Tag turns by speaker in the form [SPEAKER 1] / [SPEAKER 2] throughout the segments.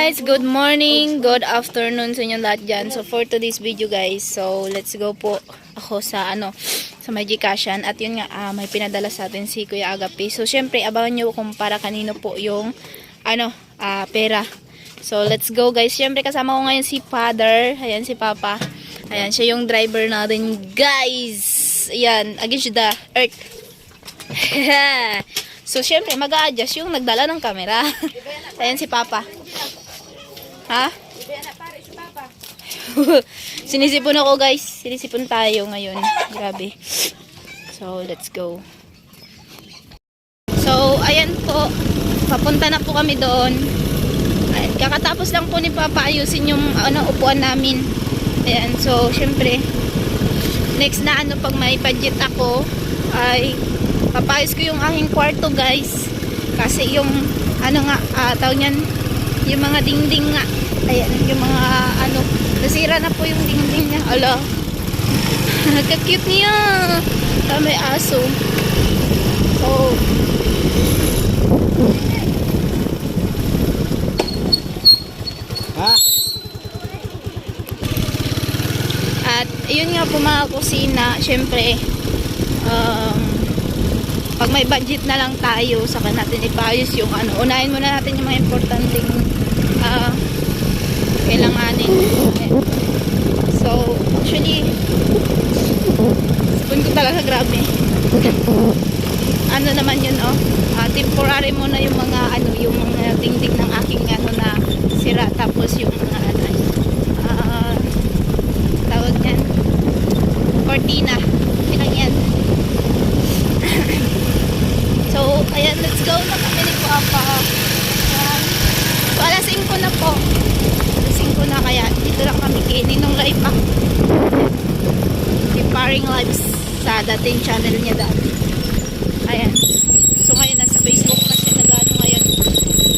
[SPEAKER 1] guys, good morning, good afternoon sa inyong lahat dyan. So for today's video guys, so let's go po ako sa sa Magicashian. At yun nga, may pinadala sa atin si Kuya Agapi. So syempre, abangan nyo kung para kanino po yung pera. So let's go guys. Syempre kasama ko ngayon si Father. Ayan si Papa. Ayan, siya yung driver natin guys. Ayan, against the earth. So syempre mag-a-adjust yung nagdala ng camera. Ayan si Papa. Ha? Sinisipon ako guys. Sinisipon tayo ngayon. Grabe. So, let's go. So, ayan po. Papunta na po kami doon. Ayan. Kakatapos lang po ni Papa ayusin yung upuan namin. Ayan. So, syempre, next na pag may budget ako, ay papayos ko yung aking kwarto guys. Kasi yung, tawag niyan, yung mga dingding nga. Ayan, yung mga nasira na po yung dingding niya. Ala. Nagka-cute niya. May aso. So, at yun nga po mga kusina, syempre pag may budget na lang tayo, saka natin ipayos yung unahin muna natin yung mga importanteng kailanganin. So, actually sabon ko talaga, grabe. Naman yun, temporary muna yung mga yung mga dingding ng aking na sira, tapos yung mga tawag yan, cortina, ilang yan. So, ayan, let's go na kami ni Papa. So, alas 5 na po. Alas 5 na, kaya dito lang kami kay Ninong Live pa. Preparing lives sa dating channel niya dati. Ayan. So, ngayon nasa Facebook na siya ngayon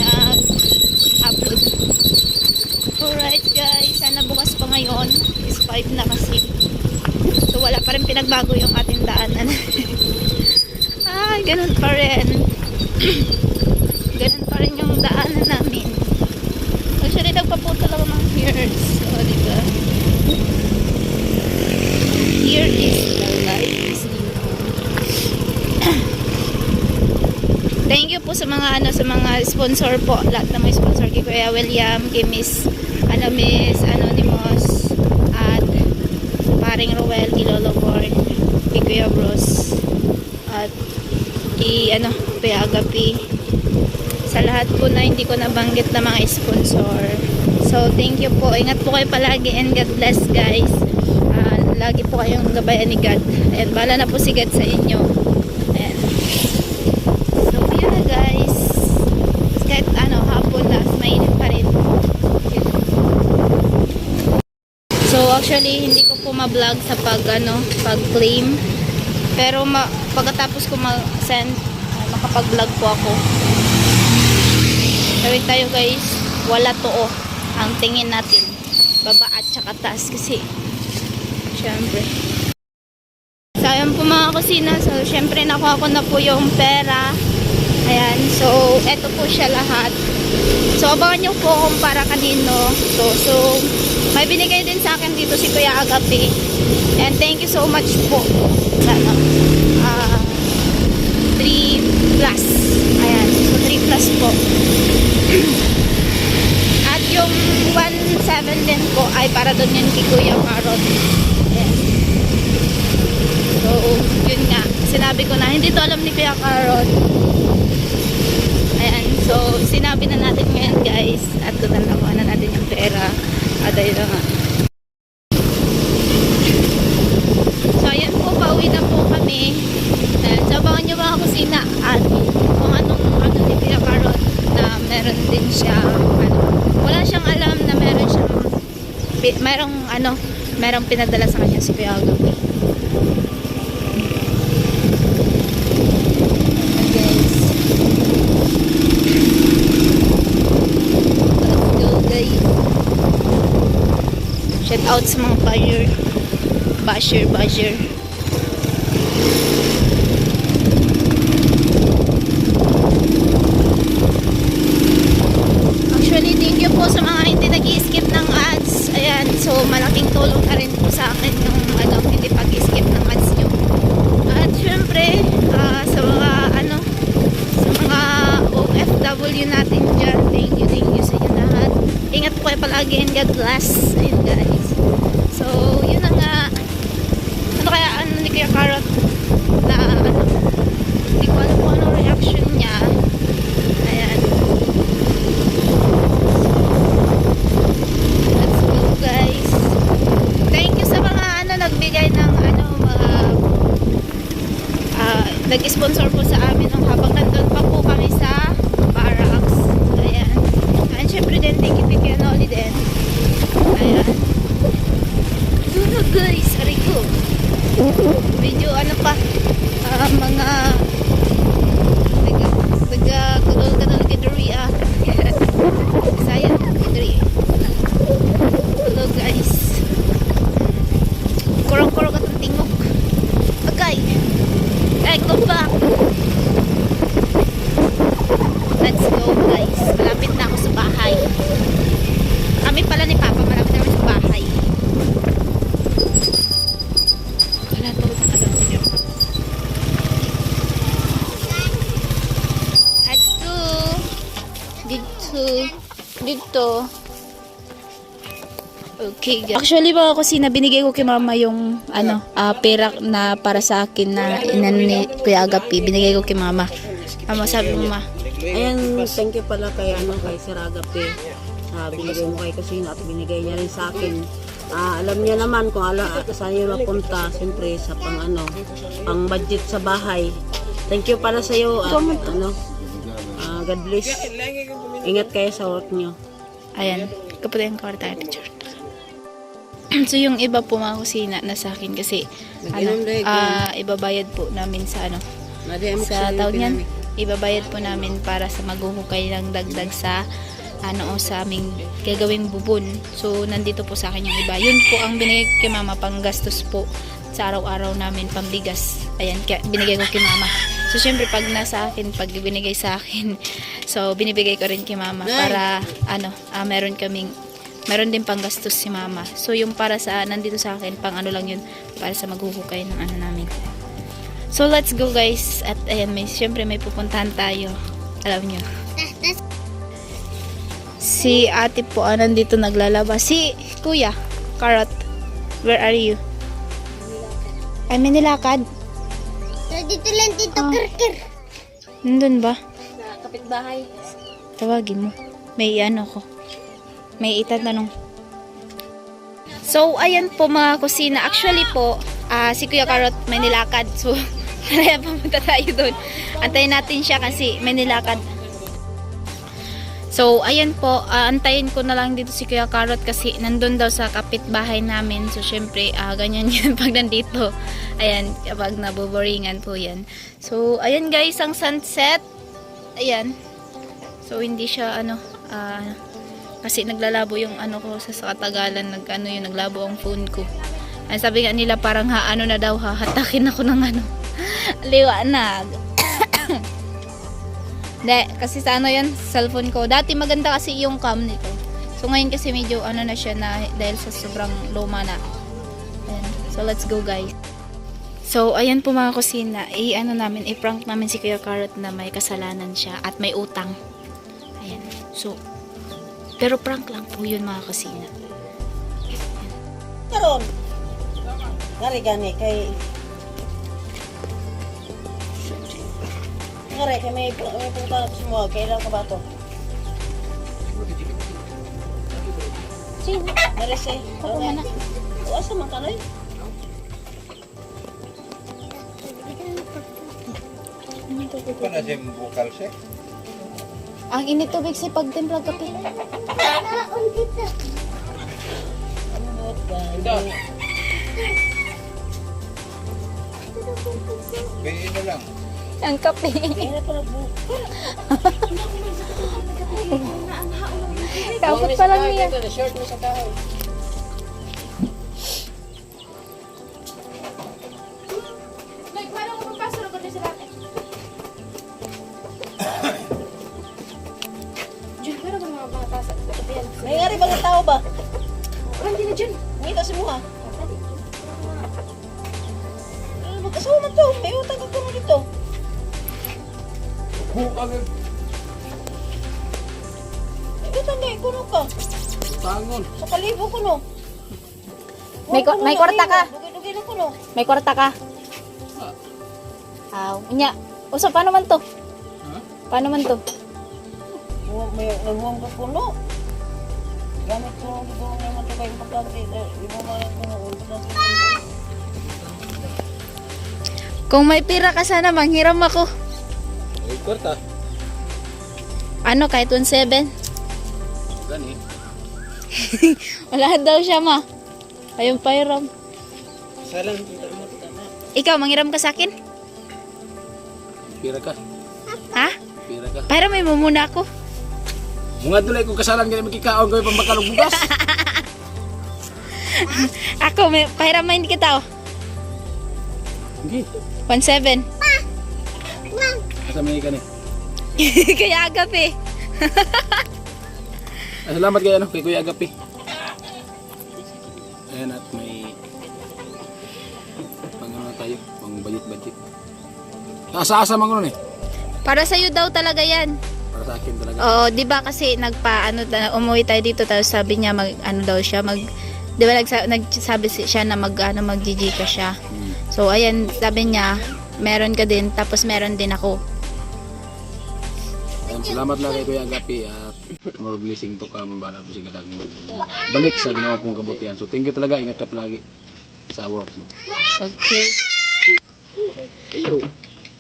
[SPEAKER 1] nag-upload. Alright guys, sana bukas pa ngayon. Is 5 na kasi. So, wala pa rin pinagbago yung ating daanan. Ay, ganun pa rin. Ganun pa rin yung daanan namin. Actually, nagpaputol ako ng ears. So, diba? Here is the life. Thank you po sa mga sa mga sponsor po. Lahat na may sponsor kay Kuya William, kay Miss Anonymous, at paring Roel, kay Lolo Born, kay Kuya Bros, at Kuya Agapi, sa lahat po na hindi ko nabanggit na mga sponsor. So thank you po, ingat po kayo palagi, and God bless guys. Lagi po kayong gabayan ni God, and bahala na po si God sa inyo. Ayan. So yun na guys, kahit hapon na mainit pa rin. So actually hindi ko po ma-vlog sa pag-claim, pero pagkatapos ko ma-send, makapag-vlog po ako. Gawin tayo guys, wala to ang tingin natin, baba at saka taas, kasi syempre. So ayan po mga kusina, so syempre nakuha ko na po yung pera. Ayan, so eto po siya lahat. So abangan nyo po kung para kanino. So may binigay din sa akin dito si Kuya Agapi, and thank you so much po. 3 plus. Ayan, so 3 plus po. At yung 1.7 din po ay para doon yun kay Kuya Carrot. Ayan. So yun nga, sinabi ko na hindi to alam ni Kuya Carrot. Ayan, so sinabi na natin ngayon guys, at doon na natin yung pera. At ayun na nga. So ayan po, pauwi na po kami. So abangan nyo mga kusina at kung anong ni Kuya Carrot, na meron din siya wala siyang alam na meron siyang merong pinadala sa kanya si Kuya Agapi. Guys, let's go guys. Shout out sa mga basher. Actually, thank you po sa mga hindi nag-skip ng ads. Ayan, so malaking tulong na rin po sa akin yung hindi pag-skip ng ads nyo. At syempre, sa mga sa mga OFW natin dyan, thank you sa inyo lahat. Ingat po kayo palagi and God bless. Ayun guys. So, yun na nga. Ano kaya ni Kuya Carrot na hindi ko alam kung anong reaction niya. Ayan. Let's go guys. Thank you sa mga nagbigay ng mga nag-sponsor po sa amin habang nandun pa po kami sa barracks. Ayan. And syempre din, thank you Noli din. Ayan. Guys, aray ko. Medyo pa, mga taga-kadol gidri Saya gidri. Hello guys. Kurang-kurang ka ng tingok. Okay. Hey, go back. Let's go guys. Malapit na ako sa bahay. Kami pala ni Papa, malapit na kami sa bahay. Wala to sa kalang sa niyo. Dito. Okay, guys. Actually, mga kusina, binigay ko kay mama yung pera na para sa akin na inan ni Kuya Agapi. Binigay ko kay mama. Mama, sabi mo, ma.
[SPEAKER 2] Ayan, thank you pala kay kay Sir Agapi. Binigay mo kay kusina at binigay niya rin sa akin. Alam niya naman kung saan niya mapunta, siyempre sa pang budget sa bahay. Thank you para sa iyo. God bless. Ingat kayo sa work niyo.
[SPEAKER 1] Ayan, kapatid yung kawarta tayo picture. So yung iba po mga kusina na sa akin kasi ibabayad po namin sa sa taon yan. Ibabayad po namin para sa maghuhukay ng dagdag sa sa aming gagawing bubon. So nandito po sa akin yung iba. Yun po ang binigay kay mama, pang gastos po sa araw-araw namin, pambigas. Ayan, kaya binigay ko kay mama. So syempre pag nasa akin, pag binigay sa akin, so binibigay ko rin kay mama para meron din pang gastos si mama. So yung para sa nandito sa akin, pang lang yun, para sa maghuhukay ng namin. So let's go guys. At ayan, syempre may pupuntahan tayo. Alam nyo. Si ate po nandito naglalaba. Si Kuya Carrot, where are you? Ay, may nilakad.
[SPEAKER 3] Dito lang dito, kirkir.
[SPEAKER 1] Nandun ba?
[SPEAKER 3] Sa kapitbahay.
[SPEAKER 1] Tawagin mo. May ko. May itatanong. So, ayan po mga kusina. Actually po, si Kuya Carrot may nilakad. So, kaya pumunta tayo doon. Antayin natin siya kasi may nilakad. So, ayan po, antayin ko na lang dito si Kuya Carrot kasi nandun daw sa kapitbahay namin. So, syempre, ganyan yan pag nandito. Ayan, kapag naboboringan po yan. So, ayan guys, ang sunset. Ayan. So, hindi siya, kasi naglalabo yung ko sa katagalan, naglabo ang phone ko. Ay, sabi nga nila parang na daw, hahatakin ako ng liwanag. Hindi, kasi sa yan, cellphone ko. Dati maganda kasi yung cam nito. So ngayon kasi medyo na siya na dahil sa sobrang luma na. Ayan. So let's go guys. So ayan po mga kusina, i-prank namin si Kuya Carrot na may kasalanan siya at may utang. Ayan. So, pero prank lang po yun mga kusina.
[SPEAKER 2] Karon. Gani kay Ngare kay may punta na mo, kailan ka ba to? Sino? Marese.
[SPEAKER 1] Ako man na.
[SPEAKER 2] Asa man ka noy?
[SPEAKER 4] Kana siya bukal siya.
[SPEAKER 1] Ang init tubig si pagtimpla kape.
[SPEAKER 4] Bayin na lang.
[SPEAKER 1] Ang kape. Kapot pa lang niya.
[SPEAKER 2] Short mo sa kahoy.
[SPEAKER 1] Diyan, pero mga bata sa kape yan.
[SPEAKER 2] klase mo ha? Mag-asawa man to. May utang ka kuno dito. May utang ka kuno ka.
[SPEAKER 4] Tangon.
[SPEAKER 2] Sa kalibo kuno.
[SPEAKER 1] May kwarta ka.
[SPEAKER 2] Dugi-dugi na kuno.
[SPEAKER 1] May kwarta ka. Unya. Uso, paano man to? Paano man to?
[SPEAKER 2] May naghuwang ka kuno. Gamit ko dito naman ito kayo importante. Di mo man kuno.
[SPEAKER 1] Kung may pira ka sana, manghiram ako.
[SPEAKER 4] Ay, kwarta.
[SPEAKER 1] Ano, kahit 1.7?
[SPEAKER 4] Gani.
[SPEAKER 1] Wala daw siya, ma. Ayun, pairam.
[SPEAKER 2] Salang, kita mo ito na.
[SPEAKER 1] Ikaw, manghiram ka sa akin?
[SPEAKER 4] Pira ka.
[SPEAKER 1] Ha?
[SPEAKER 4] Pira ka.
[SPEAKER 1] Pairam mo muna ako.
[SPEAKER 4] Mga dulay kung kasalan ganyan magkikaon gawin pambakalong bugas.
[SPEAKER 1] Ako, pairam hindi kita, oh.
[SPEAKER 4] Hindi.
[SPEAKER 1] 1.7.
[SPEAKER 4] Asa may ka ni.
[SPEAKER 1] Kaya agap eh.
[SPEAKER 4] Salamat kay ano, kay Kuya Agapi. Ayan at may pang ano na tayo, pang budget. Asa-asa mga nun eh.
[SPEAKER 1] Para sa'yo daw talaga yan.
[SPEAKER 4] Para sa akin talaga.
[SPEAKER 1] Oo, di ba kasi umuwi tayo dito tapos sabi niya di ba nagsabi siya na mag-GG ka siya. So ayan, sabi niya, meron ka din tapos meron din ako.
[SPEAKER 4] Ayan, salamat lang kay Kuya Agapi at more blessing to come para po siya kadang balik sa ginawa kong kabutihan. So thank you talaga, ingat ka palagi sa work mo.
[SPEAKER 1] Okay.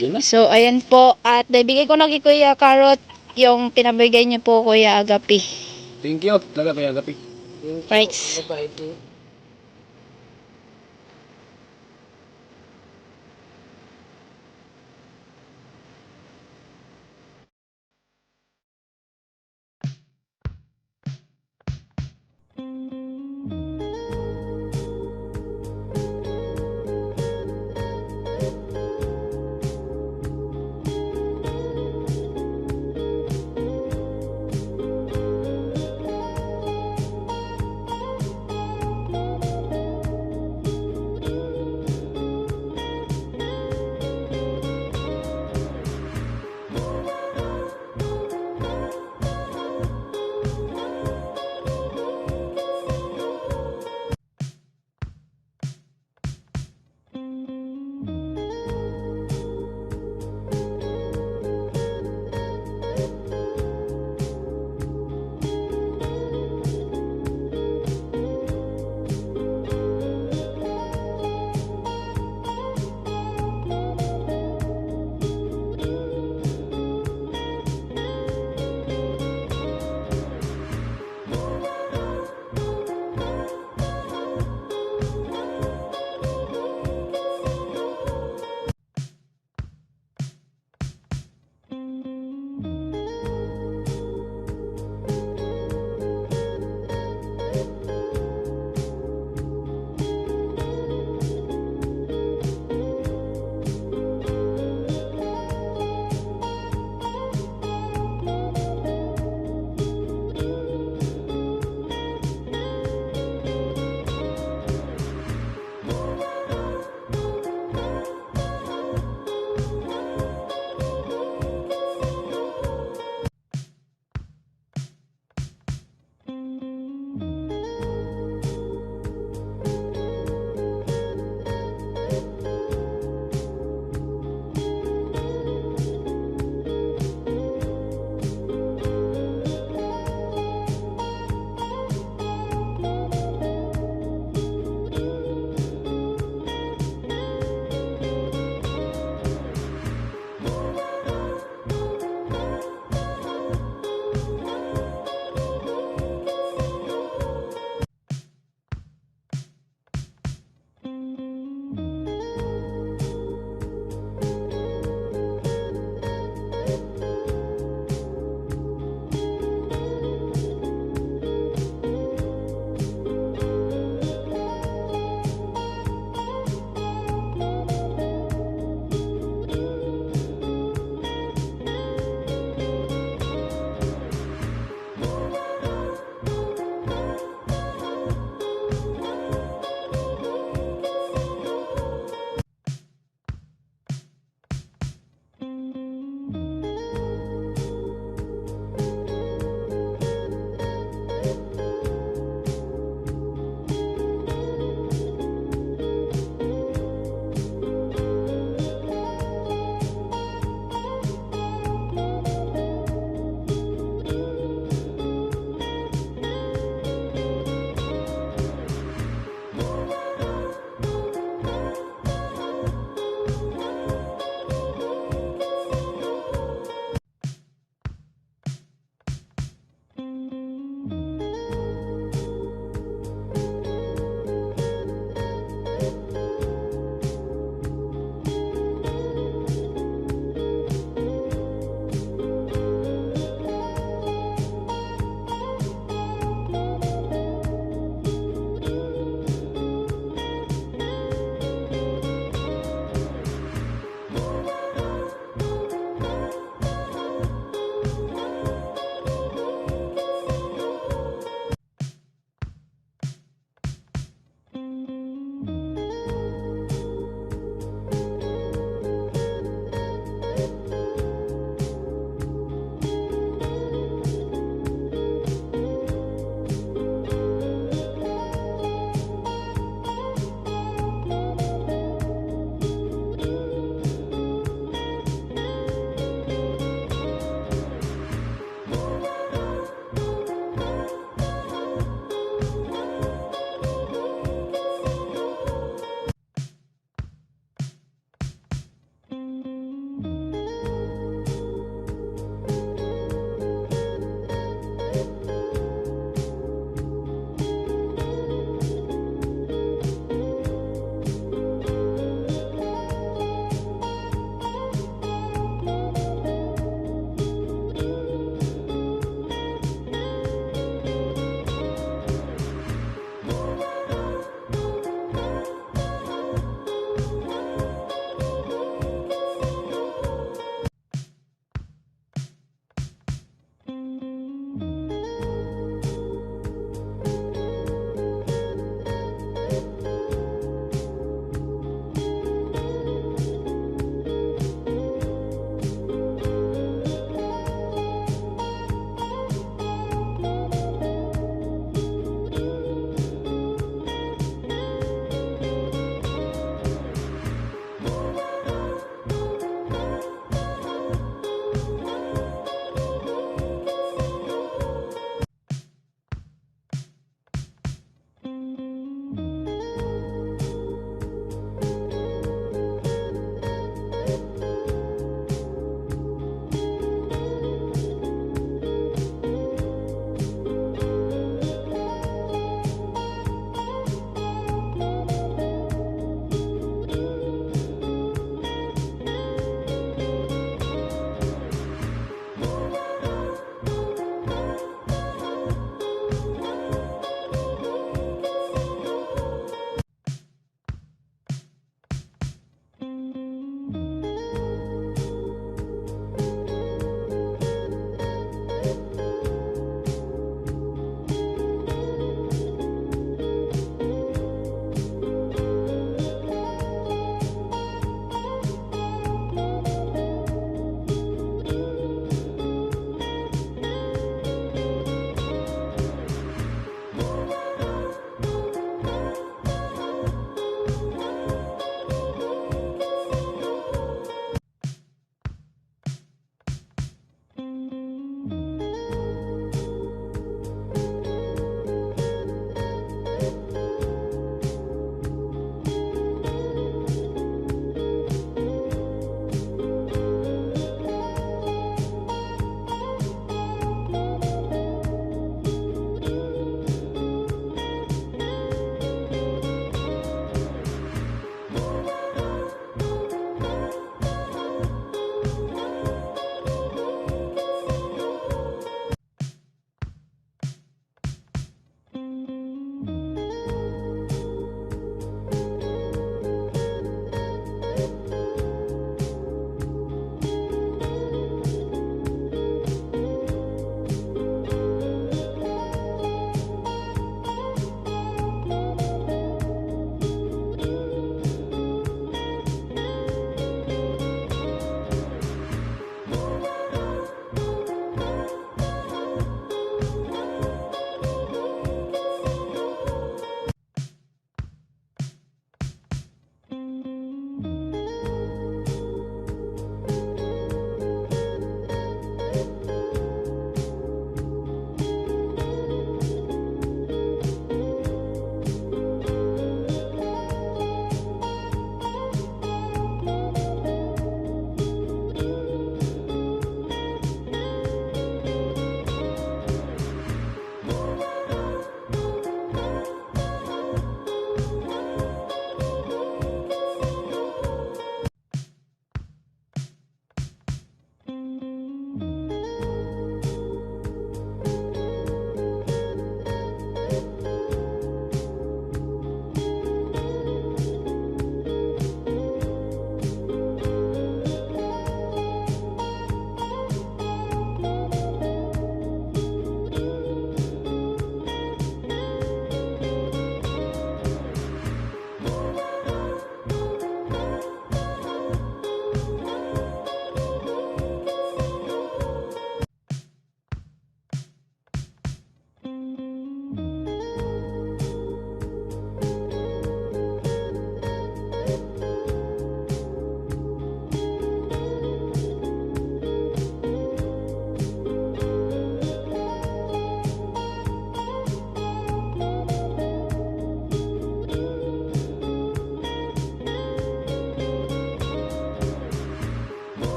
[SPEAKER 4] Yan na.
[SPEAKER 1] So ayan po at naibigay ko na kay Kuya Carrot yung pinabigay niyo po Kuya Agapi.
[SPEAKER 4] Thank you talaga Kuya Agapi.
[SPEAKER 1] Right.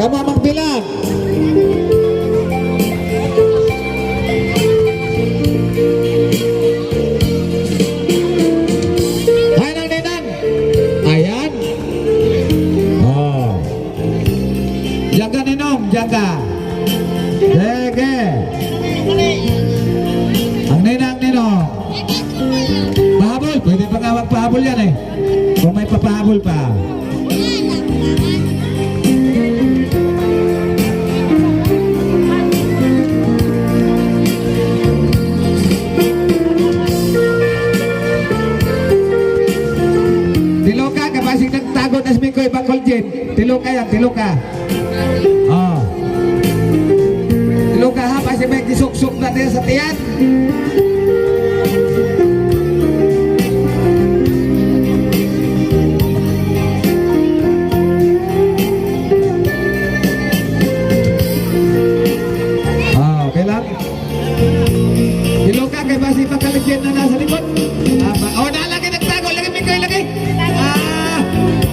[SPEAKER 5] Tama magbilang. Hay nang ninang. Ayan. Oh. Jaga ninong, jaga. Sige. Ang ninang ninong. Pahabol, pwede pa nga magpahabol yan eh. Kung may papahabol pa. Tiloka, kapasig nagtago na smikoy bakol dyan. Tiloka yan, tiloka. Oh. Tiloka ha, pasig may kisuk-suk na din sa tiyan. Okay lang. Tiloka, kay pasig pagkaligyan na nasa likod. Oh, nalagay nagtago, lagay mikoy, lagay.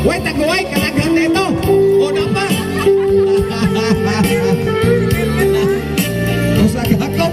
[SPEAKER 5] Wait, taguway, kalaghan nito. O na pa. O sa gakop.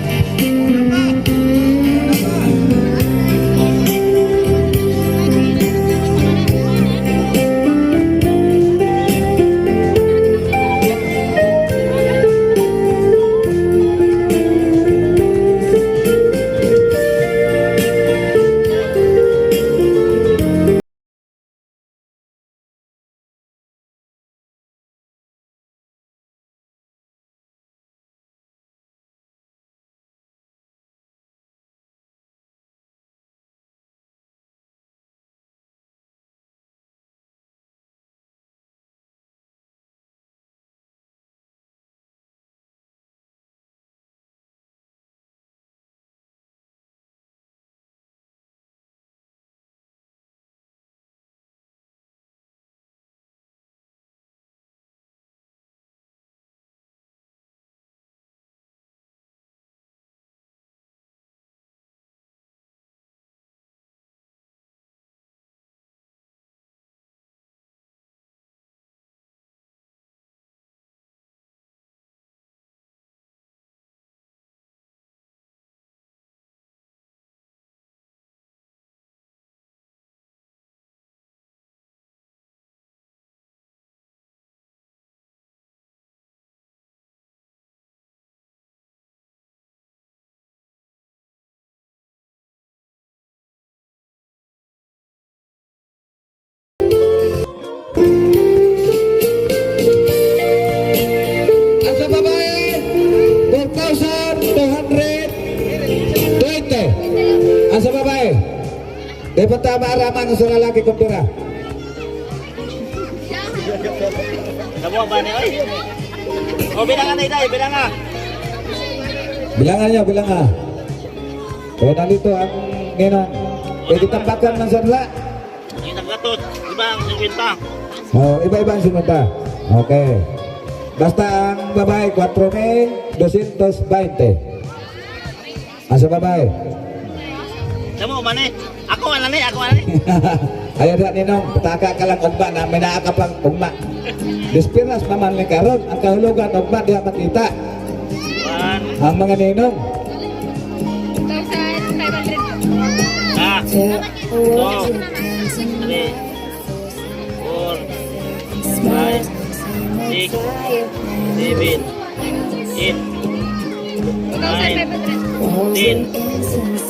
[SPEAKER 5] Ang sa babae, 4,220. Ang sa babae, di pa tama araman sa lalaki kong pira.
[SPEAKER 6] Nabuha ba niya? O, bilangan na itay, bilangan.
[SPEAKER 5] Bilangan niya, bilangan. Kaya nalito ang ninong. Pwede tambakan ng sanla.
[SPEAKER 6] Yung naglatot, iba ang 50.
[SPEAKER 5] Oh, iba-iba ang sinunta. Okay. Basta ang babae, 4,220. Ang sa babae.
[SPEAKER 6] Nabuha ba niya? Ako wala niya, ako wala niya.
[SPEAKER 5] Ayaw na ninong, pataka ka lang ugma na may naaka pang ugma. Despiras naman ni karon ang kahulugan ugma diha makita. Ang mga ninong.
[SPEAKER 1] 1,500.
[SPEAKER 6] Ah, 2, 3, 4, 5, 6, 7, 8, 9, 10,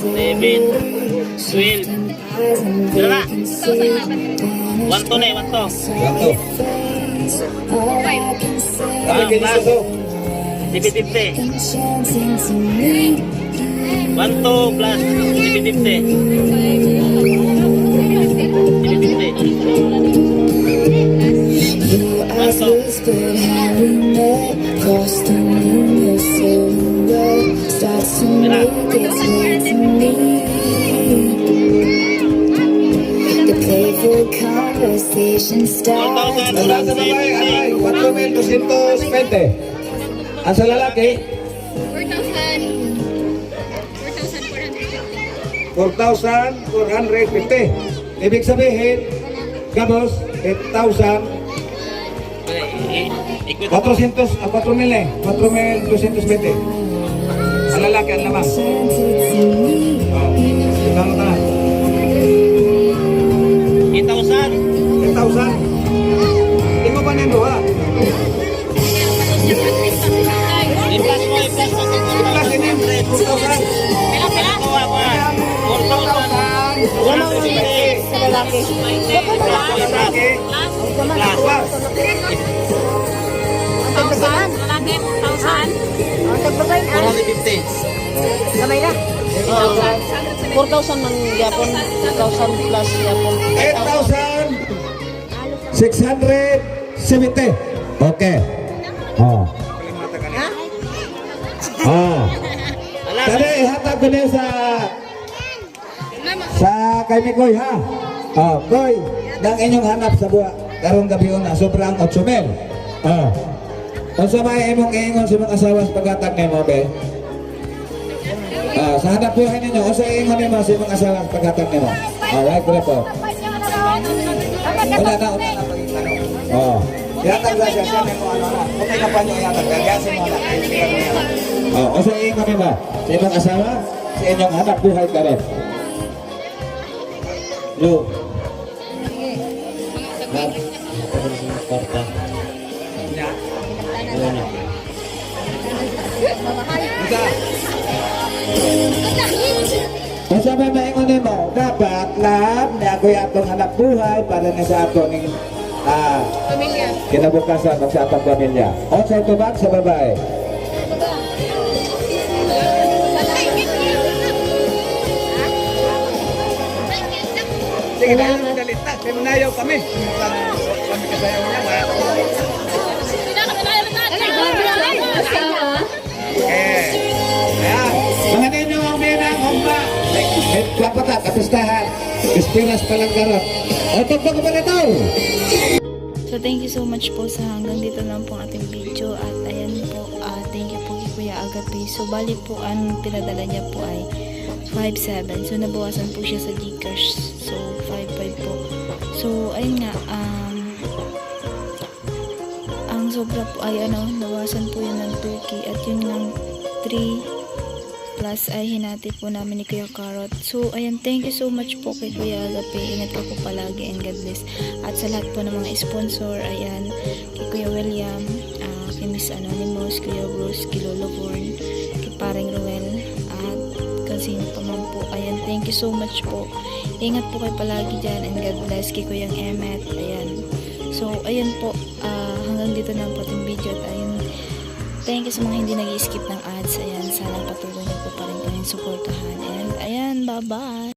[SPEAKER 6] 11, 12. Sino na? 1 to na eh, 1 to.
[SPEAKER 5] Ganto. Kami
[SPEAKER 6] Plus,
[SPEAKER 5] kinito.
[SPEAKER 6] 50. 1 to plus 50. 50.
[SPEAKER 7] But how we met, lost in your silhouette, starts to make its way to me. The playful conversation starts.
[SPEAKER 5] Ang sa babae, ay 4,220. Ang sa lalaki, 4,450. Ibig sabihin, gabos, 8,000. 4,000 eh. 4,220. Ang lalaki, ang lamang. Oh, tignan mo na.
[SPEAKER 8] 8,000.
[SPEAKER 5] 10,000. Hindi mo ba nendo ha?
[SPEAKER 8] I-plus mo, i-plus mo.
[SPEAKER 5] Plus ini, 4,000.
[SPEAKER 8] Kuha ko yan. 4,000. 450.
[SPEAKER 2] Sa lalaki.
[SPEAKER 5] Lalaki. Plus.
[SPEAKER 2] Ang tagbagan. Ang tagbagan.
[SPEAKER 8] 450.
[SPEAKER 2] Gamay na. 4,000 man yapon. 4,000 plus yapon.
[SPEAKER 5] 8,670. Okay. Oh. Oh. Tadi ihatag ko niya sa kay Mikoy ha. Oh, Koy, dang inyong hanap sa buwa karong gabi una sobrang 8,000. Oh. Unsa may imong ingon sa mga asawa sa paghatag nimo be? Sa hanap buhay ninyo, unsa ingon nimo sa mga asawa sa paghatag nimo? Alright, ko po. Wala na pagtanong. Oh. Ihatag lang siya nimo ano. Okay na pa niyo ihatag. Gagasin mo na. Oh, unsa ingon nimo sa imong asawa sa inyong hanap buhay karon? Lu. Kung sa may maingon mo, dapat lahat na ako'y atong hanap buhay para na sa atong kinabukasan o sa atong pamilya. O sa tubag sa babae. Sige na yung dalita, simunayaw kami. Kami kasayaw niya, mga ninyo ang binang humba. Kapata, kapistahan. Pistinas palang karot. O, tugtog ko pa nito.
[SPEAKER 1] So thank you so much po sa hanggang dito lang po ang ating video at ayan po, thank you po kay Kuya Agape. So bali po ang pinadala niya po ay 5,700. So nabawasan po siya sa Gcash. So 5,500 po. So ayun nga, ang sobra po ay nawasan po yun ng 2K at yun ng 3 plus ay hinati po namin ni Kuya Carrot. So, ayan, thank you so much po kay Kuya Agape. Ingat ka po palagi and God bless. At sa lahat po ng mga sponsor, ayan, kay Kuya William, kay Miss Anonymous, Kuya Bruce, kay Lolo Born, kay Paring Ruel, at kung sino pa man po. Ayan, thank you so much po. Ingat po kayo palagi dyan and God bless kay Kuyang Emmet. Ayan. So, ayan po, hanggang dito na po ating video at ayun, thank you sa mga hindi nag-i-skip ng ads. Ayan, sana patuloy niyo po pa rin kayong supportahan. And ayan, bye-bye!